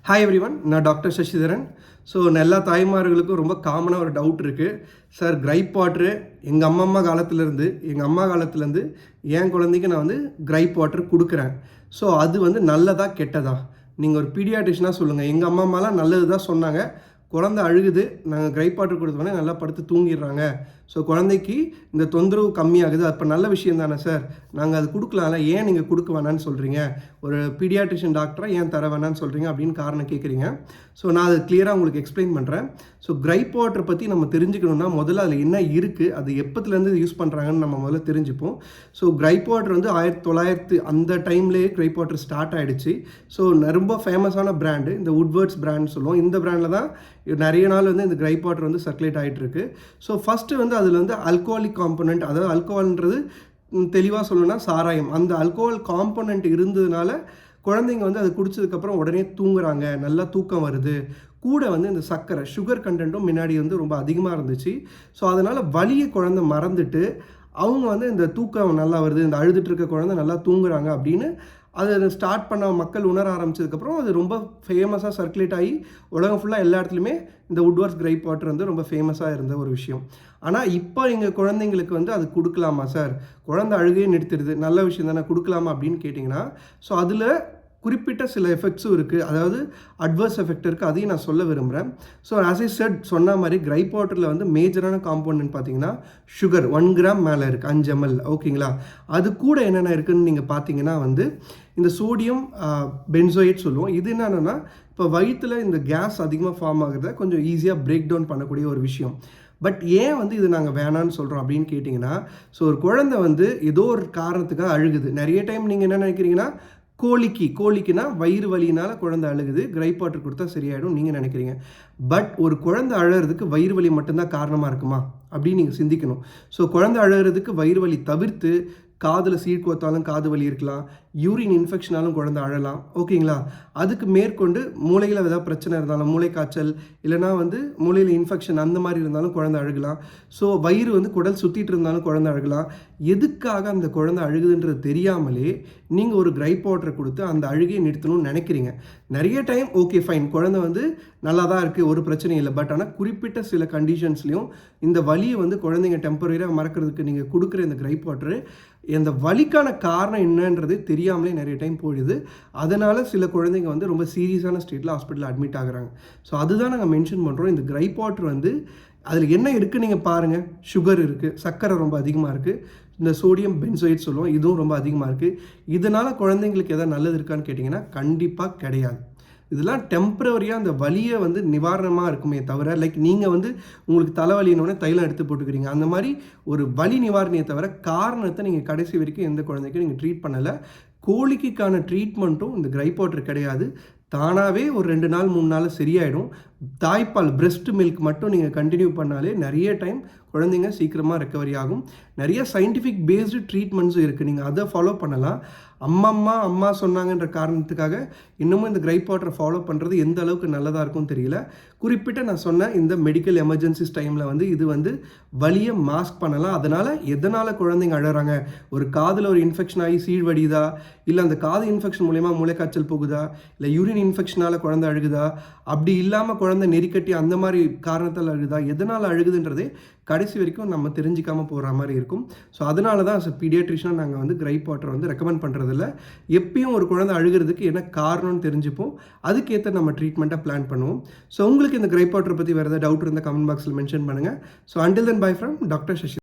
Hi everyone, நான் doctor Sasitharan. So எல்லா தாய்மார்களுக்கும் ரொம்ப காமனாக ஒரு டவுட் இருக்குது. சார், கிரைப் வாட்ரு எங்கள் அம்மா காலத்துலேருந்து என் குழந்தைக்கு நான் வந்து கிரைப் வாட்டர் கொடுக்குறேன். ஸோ அது வந்து நல்லதா கெட்டதா? நீங்கள் ஒரு பீடியாட்ரிஷனாக சொல்லுங்கள். எங்கள் அம்மாலாம் நல்லது தான் சொன்னாங்க. குழந்தை அழுகுது, நாங்கள் கிரைப் வாட்டர் கொடுத்தோடனே நல்லா படுத்து தூங்கிடுறாங்க. ஸோ குழந்தைக்கு இந்த தொந்தரவு கம்மியாகுது. அப்போ நல்ல விஷயம் தானே சார்? நாங்கள் அது கொடுக்கலாம்ல, ஏன் நீங்கள் கொடுக்க வேணான்னு சொல்கிறீங்க? ஒரு பீடியாட்ரிஷியன் டாக்டராக ஏன் தர வேணான்னு சொல்கிறீங்க அப்படின்னு காரணம் கேட்குறீங்க. ஸோ நான் அது கிளியராக உங்களுக்கு எக்ஸ்பிளைன் பண்ணுறேன். ஸோ கிரைப் வாட்டர் பற்றி நம்ம தெரிஞ்சுக்கணுன்னா முதல்ல அதில் என்ன இருக்குது, அது எப்போத்துலேருந்து யூஸ் பண்ணுறாங்கன்னு நம்ம முதல்ல தெரிஞ்சுப்போம். ஸோ கிரைப் வாட்டர் வந்து 1900 அந்த டைம்லேயே கிரைப் வாட்டர் ஸ்டார்ட் ஆகிடுச்சு. ஸோ ரொம்ப ஃபேமஸான பிராண்டு இந்த வுட்வர்ட்ஸ் பிராண்ட் சொல்லுவோம். இந்த பிராண்டில் தான் நிறைய நாள் வந்து இந்த கிரைப் வாட்டர் வந்து சர்க்குலேட் ஆகிட்டு இருக்கு. ஸோ ஃபஸ்ட்டு வந்து அதில் வந்து அல்கோஹாலிக் காம்பனண்ட், அதாவது அல்கோஹால்ன்றது தெளிவாக சொல்லணும்னா சாராயம், அந்த அல்கோஹால் காம்பனண்ட் இருந்ததுனால குழந்தைங்க வந்து அது குடிச்சதுக்கப்புறம் உடனே தூங்குறாங்க, நல்லா தூக்கம் வருது. கூட வந்து இந்த சர்க்கரை சுகர் கண்டென்ட்டும் முன்னாடி வந்து ரொம்ப அதிகமாக இருந்துச்சு. ஸோ அதனால் வலியை குழந்தை மறந்துட்டு அவங்க வந்து இந்த தூக்கம் நல்லா வருது, இந்த அழுதுட்டு இருக்க குழந்தை நல்லா தூங்குறாங்க அப்படின்னு அதை ஸ்டார்ட் பண்ண மக்கள் உணர ஆரம்பிச்சதுக்கப்புறம் அது ரொம்ப ஃபேமஸாக சர்க்குலேட் ஆகி உலகம் ஃபுல்லாக எல்லா இடத்துலையுமே இந்த வுட்வர்ட்ஸ் கிரைப் வாட்டர் வந்து ரொம்ப ஃபேமஸாக இருந்த ஒரு விஷயம். ஆனால் இப்போ எங்கள் குழந்தைங்களுக்கு வந்து அது கொடுக்கலாமா சார்? குழந்தை அழுகையே நிறுத்திடுது, நல்ல விஷயம் தானே, கொடுக்கலாமா அப்படின்னு கேட்டிங்கன்னா, ஸோ அதில் குறிப்பிட்ட சில எஃபெக்ட்ஸும் இருக்குது. அதாவது அட்வர்ஸ் எஃபெக்ட் இருக்குது, அதையும் நான் சொல்ல விரும்புகிறேன். ஸோ ஆஸ் ஐ செட் சொன்ன மாதிரி கிரைப் வாட்டரில் வந்து மேஜரான காம்பவுண்ட் பார்த்தீங்கன்னா சுகர் 1 கிராம் மேலே இருக்குது, 5 ml. ஓகேங்களா? அது கூட என்னென்ன இருக்குதுன்னு நீங்கள் பார்த்தீங்கன்னா வந்து இந்த சோடியம் பென்சோயேட் சொல்லுவோம். இது என்னென்னா இப்போ வயிற்றில் இந்த கேஸ் அதிகமாக ஃபார்ம் ஆகுறத கொஞ்சம் ஈஸியாக பிரேக் டவுன் பண்ணக்கூடிய ஒரு விஷயம். பட் ஏன் வந்து இது நாங்கள் வேணான்னு சொல்கிறோம் அப்படின்னு கேட்டிங்கன்னா, ஸோ ஒரு குழந்தை வந்து ஏதோ ஒரு காரணத்துக்காக அழுகுது. நிறைய டைம் நீங்கள் என்ன நினைக்கிறீங்கன்னா, கோழிக்குனா வயிறு வலியினால் குழந்தை அழுகுது, கிரைப் வாட்டர் கொடுத்தா சரியாயிடும் நீங்கள் நினைக்கிறீங்க. பட் ஒரு குழந்தை அழகிறதுக்கு வயிறு வலி மட்டும்தான் காரணமாக இருக்குமா அப்படின்னு நீங்கள் சிந்திக்கணும். ஸோ குழந்தை அழகிறதுக்கு வயிறு வலி தவிர்த்து காதில் சீழ் கோத்தாலும் காது வலி இருக்கலாம், யூரின் இன்ஃபெக்ஷனாலும் குழந்தை அழலாம். ஓகேங்களா? அதுக்கு மேற்கொண்டு மூளையில் ஏதாவது பிரச்சனை இருந்தாலும், மூளை காய்ச்சல் இல்லைனா வந்து மூளையில் இன்ஃபெக்ஷன் அந்த மாதிரி இருந்தாலும் குழந்தை அழுகலாம். ஸோ வயிறு வந்து குடல் சுற்றிட்டு இருந்தாலும் குழந்தை அழுகலாம். எதுக்காக அந்த குழந்தை அழுகுதுன்றது தெரியாமலே நீங்கள் ஒரு கிரைப் வாட்டரை கொடுத்து அந்த அழுகையை நிறுத்தணும்னு நினைக்கிறீங்க. நிறைய டைம் ஓகே ஃபைன், குழந்தை வந்து நல்லா தான் இருக்குது, ஒரு பிரச்சனையும் இல்லை. பட் ஆனால் குறிப்பிட்ட சில கண்டிஷன்ஸ்லையும் இந்த வலியை வந்து குழந்தைங்க டெம்பரரியாக மறக்கிறதுக்கு நீங்கள் கொடுக்குற இந்த கிரைப் வாட்டரு இந்த வலிக்கான காரணம் என்னன்றது தெரியாமலே நிறைய டைம் போயிடுது. அதனால் சில குழந்தைங்க வந்து ரொம்ப சீரியஸான ஸ்டேட்டில் ஹாஸ்பிட்டலில் அட்மிட் ஆகுறாங்க. ஸோ அதுதான் நாங்கள் மென்ஷன் பண்ணுறோம். இந்த கிரைப் வாட்டர் வந்து அதில் என்ன இருக்குதுன்னு நீங்கள் பாருங்கள். சுகர் இருக்குது, சர்க்கரை ரொம்ப அதிகமாக இருக்குது, இந்த சோடியம் பென்சோயேட் சொல்லுவோம், இதுவும் ரொம்ப அதிகமாக இருக்குது. இதனால் குழந்தைங்களுக்கு எதாவது நல்லது இருக்கான்னு கேட்டிங்கன்னா கண்டிப்பாக கிடையாது. இதெல்லாம் டெம்பரவரியாக அந்த வலியை வந்து நிவாரணமாக இருக்குமே தவிர, லைக் நீங்கள் வந்து உங்களுக்கு தலைவலினோடனே தைலம் எடுத்து போட்டுக்கிறீங்க, அந்த மாதிரி ஒரு வலி நிவாரணியை தவிர காரணத்தை நீங்கள் கடைசி வரைக்கும் எந்த குழந்தைக்கும் நீங்கள் ட்ரீட் பண்ணலை. கோழிக்கான ட்ரீட்மெண்ட்டும் இந்த கிரைப் வாட்டர் கிடையாது. தானாகவே ஒரு 2 நாள் 3 நாள் சரியாயிடும். தாய்ப்பால் பிரெஸ்ட் மில்க் மட்டும் நீங்கள் கண்டினியூ பண்ணாலே நிறைய டைம் குழந்தைங்க சீக்கிரமாக ரெக்கவரி ஆகும். நிறைய சயின்டிஃபிக் பேஸ்டு ட்ரீட்மெண்ட்ஸும் இருக்குது, நீங்கள் அதை ஃபாலோ பண்ணலாம். அம்மா சொன்னாங்கன்ற காரணத்துக்காக இன்னமும் இந்த கிரைப் வாட்டரை ஃபாலோ பண்ணுறது எந்த அளவுக்கு நல்லதாக இருக்கும்னு தெரியல. குறிப்பிட்ட நான் சொன்ன இந்த மெடிக்கல் எமர்ஜென்சிஸ் டைமில் வந்து இது வந்து வலியை மாஸ்க் பண்ணலாம். எதனால் குழந்தைங்க அழறாங்க, ஒரு காதில் ஒரு இன்ஃபெக்ஷன் ஆகி சீழ் வடியுதா, இல்லை அந்த காது இன்ஃபெக்ஷன் மூலயமா மூளைக்காய்ச்சல் போகுதா, இல்லை யூரின் இன்ஃபெக்ஷனால் குழந்தை அழுகுதா, அப்படி இல்லாமல் குழந்தை நெறிக்கட்டி அந்த மாதிரி காரணத்தால் அழுகுதா, எதனால் அழுகுதுன்றதே கடைசி வரைக்கும் நம்ம தெரிஞ்சிக்காமல் போகிற மாதிரி இருக்கும். ஸோ அதனால தான் பீடியாட்ரிஷனாக நாங்கள் வந்து கிரைப் வாட்டர் வந்து ரெக்கமெண்ட் பண்ணுறதில்ல. எப்பயும் ஒரு குழந்தை அழுகிறதுக்கு என்ன காரணம்னு தெரிஞ்சுப்போம், அதுக்கேற்ற நம்ம ட்ரீட்மெண்ட்டை பிளான் பண்ணுவோம். ஸோ உங்களுக்கு இந்த கிரைப் வாட்டர் பற்றி வேறு ஏதாவது டவுட் இருந்தால் கமெண்ட் பாக்ஸில் மென்ஷன் பண்ணுங்கள். So until then bye from doctor Sasi.